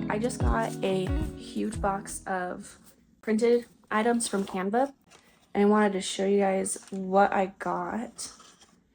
I just got a huge box of printed items from Canva, and I wanted to show you guys what I got.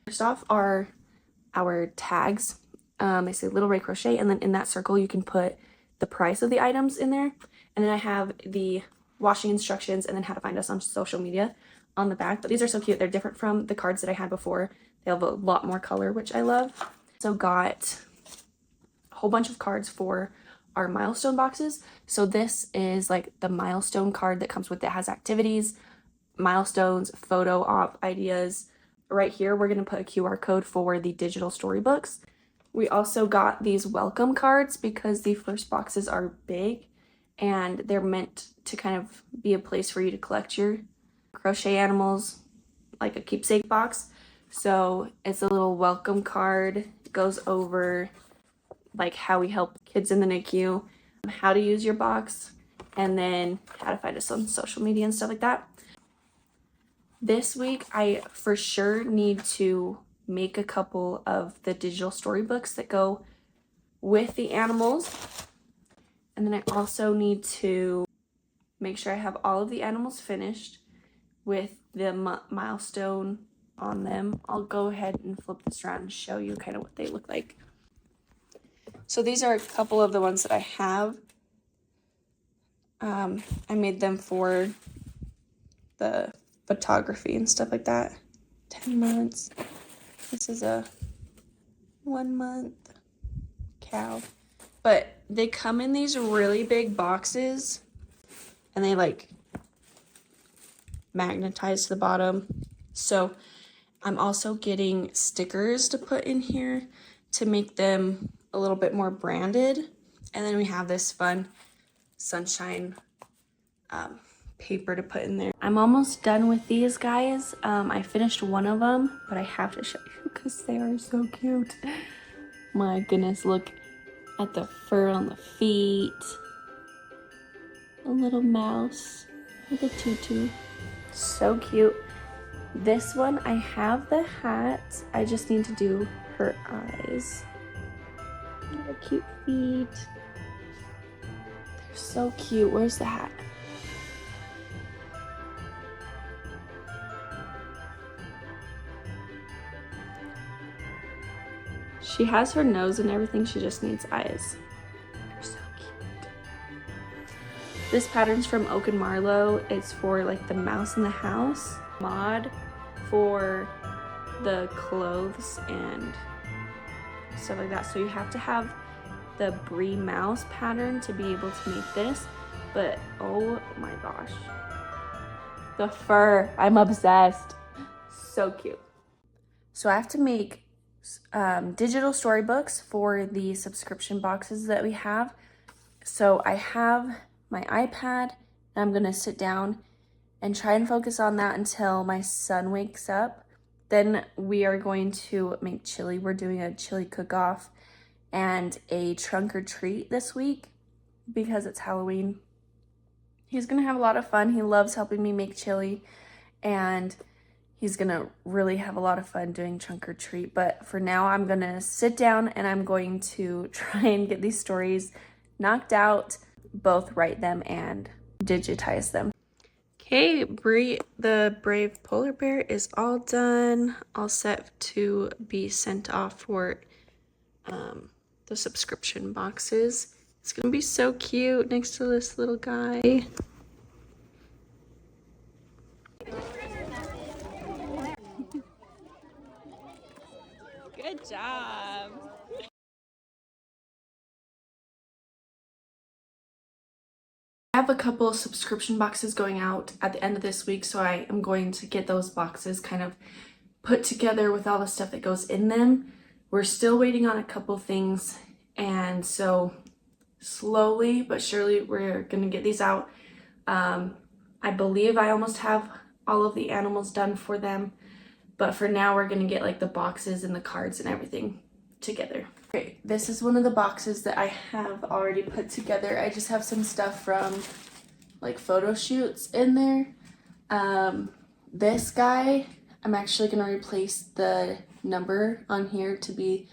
First off are our tags. They say Little Ray Crochet, and then in that circle you can put the price of the items in there. And then I have the washing instructions and then how to find us on social media on the back. But these are so cute. They're different from the cards that I had before. They have a lot more color, which I love. So got a whole bunch of cards for our milestone boxes. So this is like the milestone card that comes with it. It has activities, milestones, photo op ideas. Right here we're going to put a QR code for the digital storybooks. We also got these welcome cards because the first boxes are big and they're meant to kind of be a place for you to collect your crochet animals, like a keepsake box. So it's a little welcome card. It goes over like how we help kids in the NICU, how to use your box, and then how to find us on social media and stuff like that. This week, I for sure need to make a couple of the digital storybooks that go with the animals. And then I also need to make sure I have all of the animals finished with the milestone on them. I'll go ahead and flip this around and show you kind of what they look like. So these are a couple of the ones that I have. I made them for the photography and stuff like that. 10 months. This is a 1 month cow. But they come in these really big boxes and they like magnetize to the bottom. So I'm also getting stickers to put in here to make them a little bit more branded. And then we have this fun sunshine paper to put in there. I'm almost done with these guys. I finished one of them, but I have to show you because they are so cute. My goodness, look at the fur on the feet. A little mouse with a tutu. So cute. This one, I have the hat. I just need to do her eyes. Her cute feet. They're so cute. Where's the hat? She has her nose and everything. She just needs eyes. They're so cute. This pattern's from Oak and Marlowe. It's for like the mouse in the house mod for the clothes and stuff like that. So you have to have the Brie Mouse pattern to be able to make this. But oh my gosh, the fur, I'm obsessed. So cute. So I have to make digital storybooks for the subscription boxes that we have. So I have my iPad and I'm gonna sit down and try and focus on that until my son wakes up. Then we are going to make chili. We're doing a chili cook-off and a trunk or treat this week because it's Halloween. He's gonna have a lot of fun. He loves helping me make chili and he's gonna really have a lot of fun doing trunk or treat. But for now, I'm gonna sit down and I'm going to try and get these stories knocked out, both write them and digitize them. Okay, Brie the Brave Polar Bear is all done, all set to be sent off for the subscription boxes. It's gonna be so cute next to this little guy. Good job. I have a couple of subscription boxes going out at the end of this week, so I am going to get those boxes kind of put together with all the stuff that goes in them. We're still waiting on a couple things, and so slowly but surely we're gonna get these out. I believe I almost have all of the animals done for them. But for now, we're gonna get like the boxes and the cards and everything together. Okay, this is one of the boxes that I have already put together. I just have some stuff from like photo shoots in there. This guy, I'm actually gonna replace the number on here to be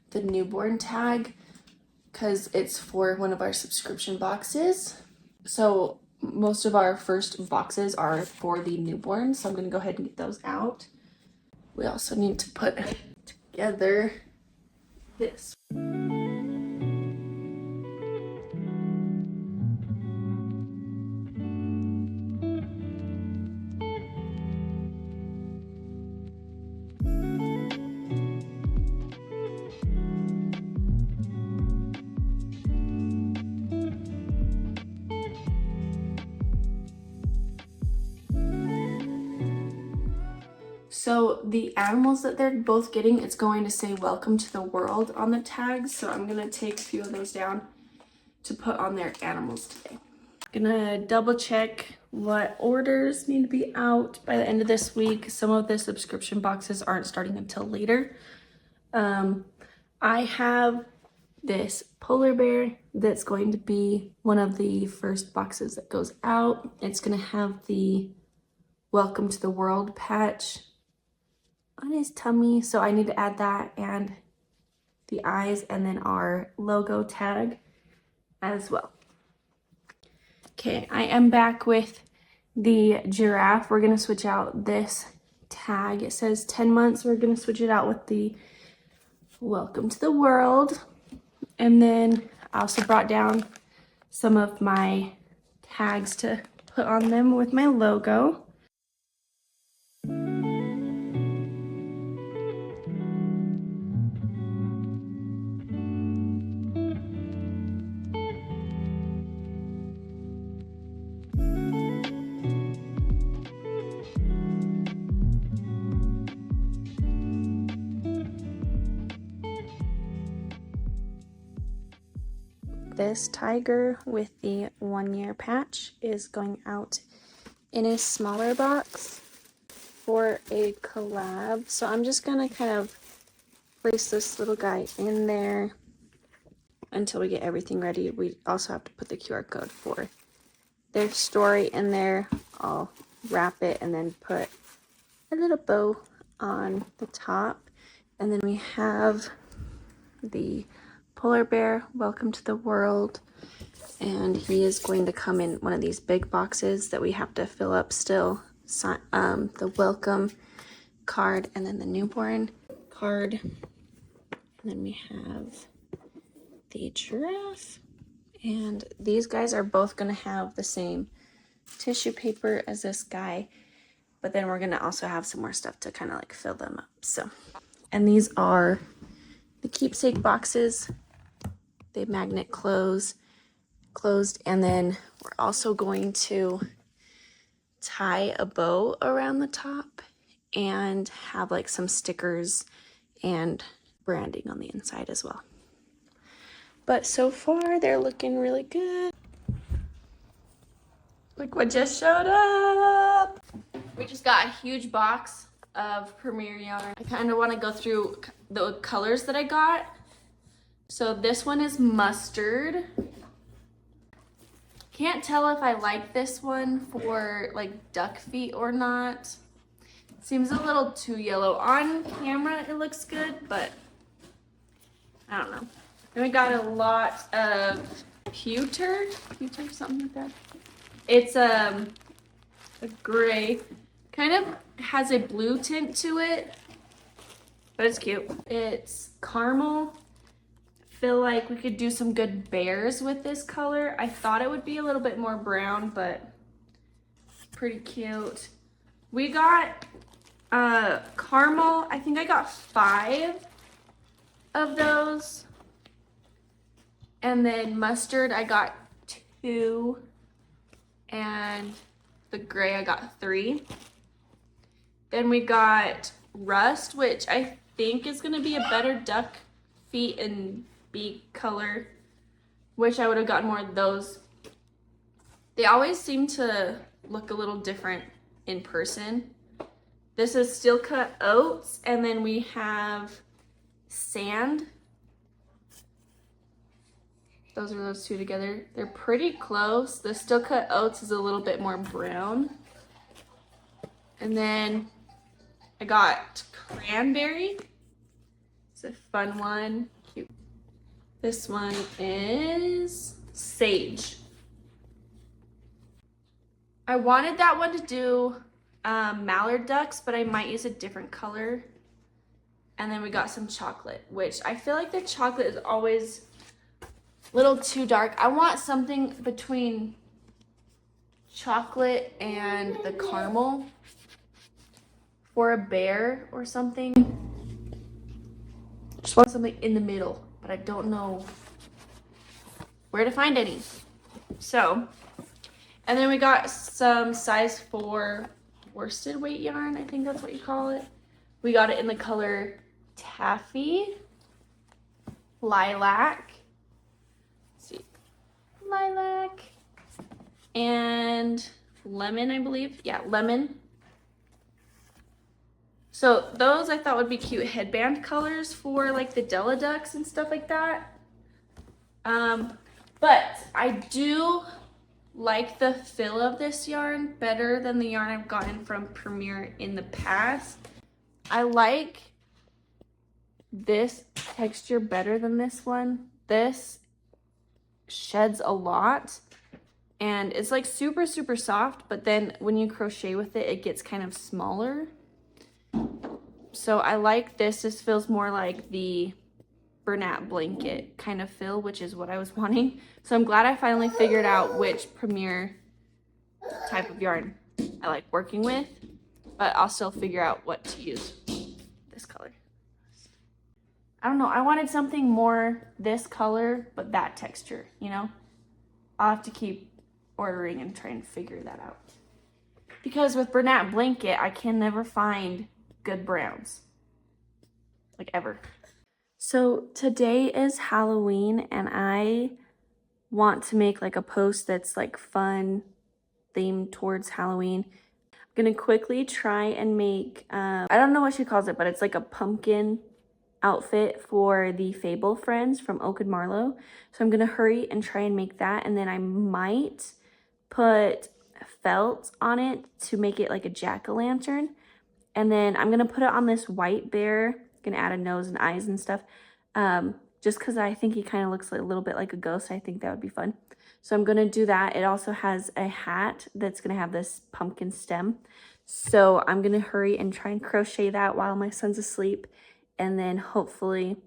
the newborn tag because it's for one of our subscription boxes. So most of our first boxes are for the newborn, so I'm gonna go ahead and get those out. We also need to put together this. So the animals that they're both getting, it's going to say welcome to the world on the tags. So I'm gonna take a few of those down to put on their animals today. Gonna double check what orders need to be out by the end of this week. Some of the subscription boxes aren't starting until later. I have this polar bear that's going to be one of the first boxes that goes out. It's gonna have the welcome to the world patch on his tummy, so I need to add that and the eyes and then our logo tag as well. Okay, I am back with the giraffe. We're gonna switch out this tag. It says 10 months. We're gonna switch it out with the welcome to the world. And then I also brought down some of my tags to put on them with my logo. This tiger with the 1-year patch is going out in a smaller box for a collab. So I'm just gonna kind of place this little guy in there until we get everything ready. We also have to put the QR code for their story in there. I'll wrap it and then put a little bow on the top. And then we have the polar bear, welcome to the world. And he is going to come in one of these big boxes that we have to fill up still. The welcome card and then the newborn card. And then we have the giraffe. And these guys are both going to have the same tissue paper as this guy. But then we're going to also have some more stuff to kind of like fill them up. So, and these are the keepsake boxes. They magnet closed, and then we're also going to tie a bow around the top and have like some stickers and branding on the inside as well. But so far they're looking really good. Look what just showed up. We just got a huge box of Premier yarn. I kind of want to go through the colors that I got. So this one is mustard. Can't tell if I like this one for like duck feet or not. Seems a little too yellow. On camera it looks good, but I don't know. Then we got a lot of pewter, something like that. It's a gray, kind of has a blue tint to it, but it's cute. It's caramel. Feel like we could do some good bears with this color. I thought it would be a little bit more brown, but pretty cute. We got caramel. I think I got 5 of those. And then mustard, I got 2. And the gray, I got 3. Then we got rust, which I think is gonna be a better duck feet and beak color. Wish I would have gotten more of those. They always seem to look a little different in person, This is steel cut oats, and then we have sand. Those are those two together. They're pretty close. The steel cut oats is a little bit more brown. And then I got cranberry. It's a fun one. Cute. This one is sage. I wanted that one to do mallard ducks, but I might use a different color. And then we got some chocolate, which I feel like the chocolate is always a little too dark. I want something between chocolate and the caramel for a bear or something. Just want something in the middle, but I don't know where to find any. So, and then we got some size 4 worsted weight yarn, I think that's what you call it. We got it in the color taffy, lilac, let's see, lilac, and lemon, I believe. Yeah, lemon. So those I thought would be cute headband colors for like the Della ducks and stuff like that. But I do like the fill of this yarn better than the yarn I've gotten from Premier in the past. I like this texture better than this one. This sheds a lot and it's like super, super soft, but then when you crochet with it, it gets kind of smaller. So I like this. This feels more like the Bernat blanket kind of feel, which is what I was wanting. So I'm glad I finally figured out which Premier type of yarn I like working with, but I'll still figure out what to use. This color. I don't know. I wanted something more this color, but that texture, you know? I'll have to keep ordering and try and figure that out. Because with Bernat blanket, I can never find good browns. Like ever. So today is Halloween and I want to make like a post that's like fun, themed towards Halloween. I'm gonna quickly try and make, I don't know what she calls it, but it's like a pumpkin outfit for the Fable friends from Oak and Marlowe. So I'm gonna hurry and try and make that, and then I might put felt on it to make it like a jack-o'-lantern. And then I'm gonna put it on this white bear. Gonna add a nose and eyes and stuff. Just because I think he kind of looks like a little bit like a ghost. I think that would be fun. So I'm gonna do that. It also has a hat that's gonna have this pumpkin stem. So I'm gonna hurry and try and crochet that while my son's asleep, and then hopefully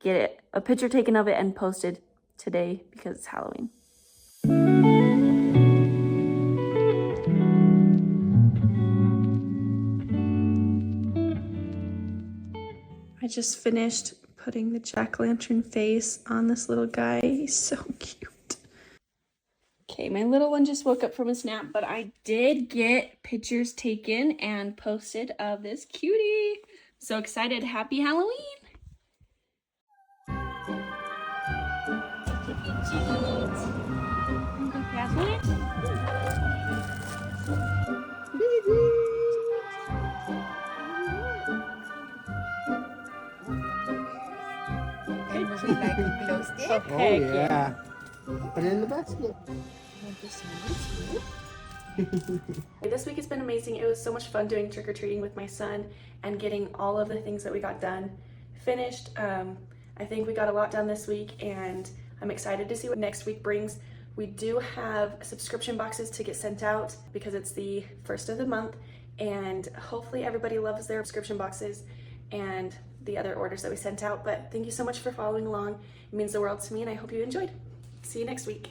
get a picture taken of it and posted today because it's Halloween. I just finished putting the jack-o'-lantern face on this little guy. He's so cute. Okay, my little one just woke up from his nap, but I did get pictures taken and posted of this cutie. So excited. Happy Halloween. Would you like to glow stick? Okay, oh yeah. Put it in the basket. This week has been amazing. It was so much fun doing trick-or-treating with my son and getting all of the things that we got done finished. I think we got a lot done this week and I'm excited to see what next week brings. We do have subscription boxes to get sent out because it's the first of the month, and hopefully everybody loves their subscription boxes and the other orders that we sent out. But thank you so much for following along. It means the world to me and I hope you enjoyed. See you next week.